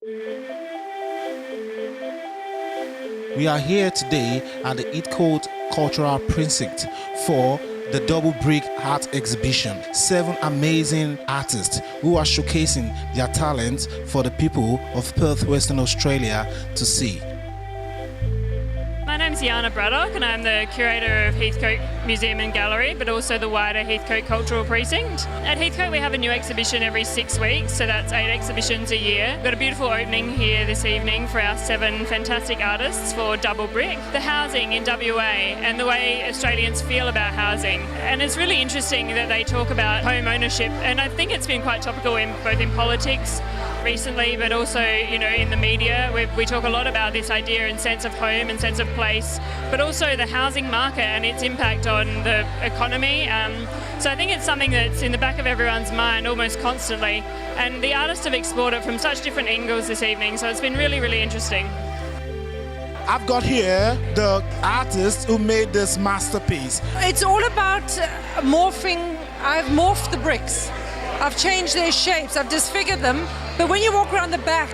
We are here today at the Heathcote Cultural Precinct for the Double Brick Art Exhibition. 7 amazing artists who are showcasing their talents for the people of Perth, Western Australia to see. My name's Yana Braddock and I'm the curator of Heathcote Museum and Gallery, but also the wider Heathcote Cultural Precinct. At Heathcote we have a new exhibition every 6 weeks, so that's 8 exhibitions a year. We've got a beautiful opening here this evening for our 7 fantastic artists for Double Brick. The housing in WA and the way Australians feel about housing. And it's really interesting that they talk about home ownership, and I think it's been quite topical in both in politics recently, but also, in the media. We talk a lot about this idea and sense of home and sense of place, but also the housing market and its impact on the economy. So I think it's something that's in the back of everyone's mind almost constantly, and the artists have explored it from such different angles this evening, so it's been really, really interesting. I've got here the artist who made this masterpiece. It's all about morphing. I've morphed the bricks. I've changed their shapes, I've disfigured them, but when you walk around the back,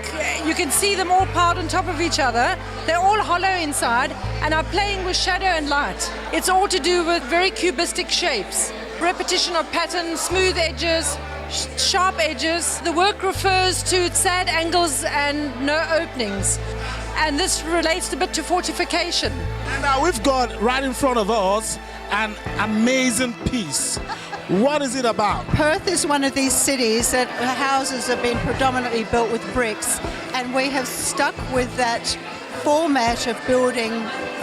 you can see them all piled on top of each other. They're all hollow inside, and I'm playing with shadow and light. It's all to do with very cubistic shapes, repetition of patterns, smooth edges, sharp edges. The work refers to sad angles and no openings, and this relates a bit to fortification. And now we've got right in front of us an amazing piece. What is it about? Perth is one of these cities that houses have been predominantly built with bricks, and we have stuck with that format of building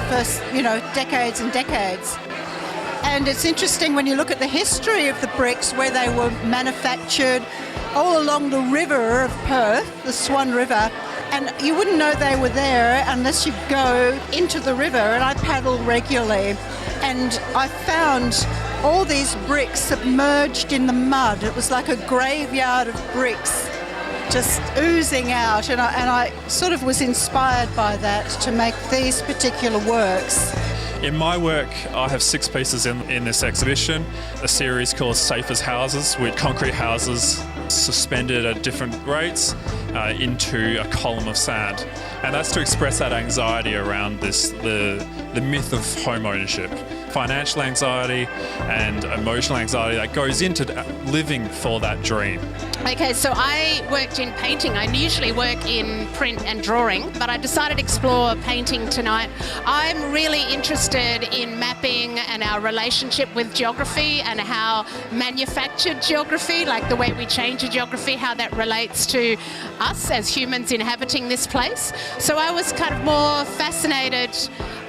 for, decades and decades. And it's interesting when you look at the history of the bricks, where they were manufactured all along the river of Perth, the Swan River, and you wouldn't know they were there unless you go into the river, and I paddle regularly, and I found all these bricks submerged in the mud. It was like a graveyard of bricks just oozing out, and I sort of was inspired by that to make these particular works. In my work, I have 6 pieces in this exhibition, a series called Safe as Houses, with concrete houses suspended at different rates into a column of sand. And that's to express that anxiety around the myth of home ownership. Financial anxiety and emotional anxiety that goes into living for that dream. Okay, so I worked in painting. I usually work in print and drawing, but I decided to explore painting tonight. I'm really interested in mapping and our relationship with geography and how manufactured geography, like the way we change a geography, how that relates to us as humans inhabiting this place. So I was kind of more fascinated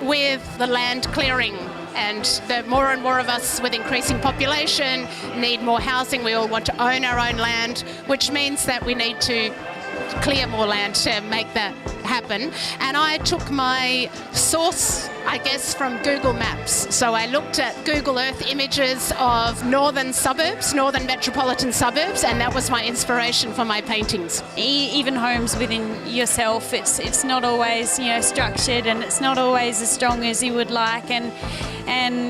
with the land clearing, and that more and more of us with increasing population need more housing. We all want to own our own land, which means that we need to clear more land to make that happen. And I took my source, I guess, from Google Maps. So I looked at Google Earth images of northern suburbs, northern metropolitan suburbs, and that was my inspiration for my paintings. Even homes within yourself, it's not always structured, and it's not always as strong as you would like, and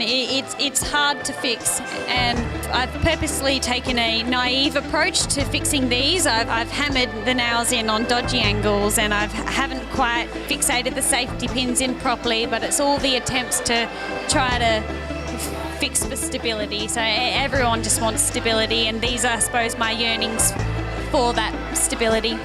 it's hard to fix. And I've purposely taken a naive approach to fixing these. I've hammered the nails in on dodgy angles, and I haven't quite fixated the safety pins in properly, but it's all the attempts to try to fix for stability. So everyone just wants stability, and these are, I suppose, my yearnings for that stability.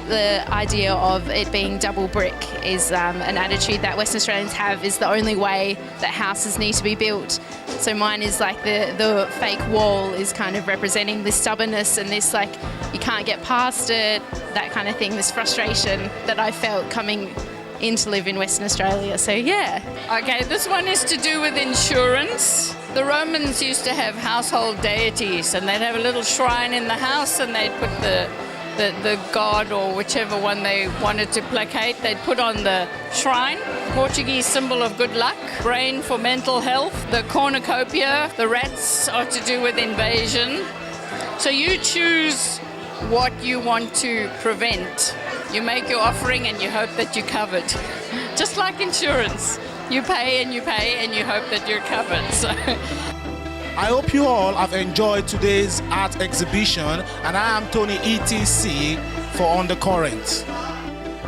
The idea of it being double brick is an attitude that Western Australians have, is the only way that houses need to be built. So mine is like the fake wall is kind of representing this stubbornness and this, like, you can't get past it, that kind of thing, this frustration that I felt coming in to live in Western Australia. So yeah. Okay, this one is to do with insurance. The Romans used to have household deities, and they'd have a little shrine in the house, and they'd put the god or whichever one they wanted to placate, they'd put on the shrine. Portuguese symbol of good luck, brain for mental health, the cornucopia, the rats are to do with invasion. So you choose what you want to prevent. You make your offering and you hope that you're covered. Just like insurance. You pay and you pay and you hope that you're covered. So I hope you all have enjoyed today's art exhibition, and I am Tony ETC for Undercurrent.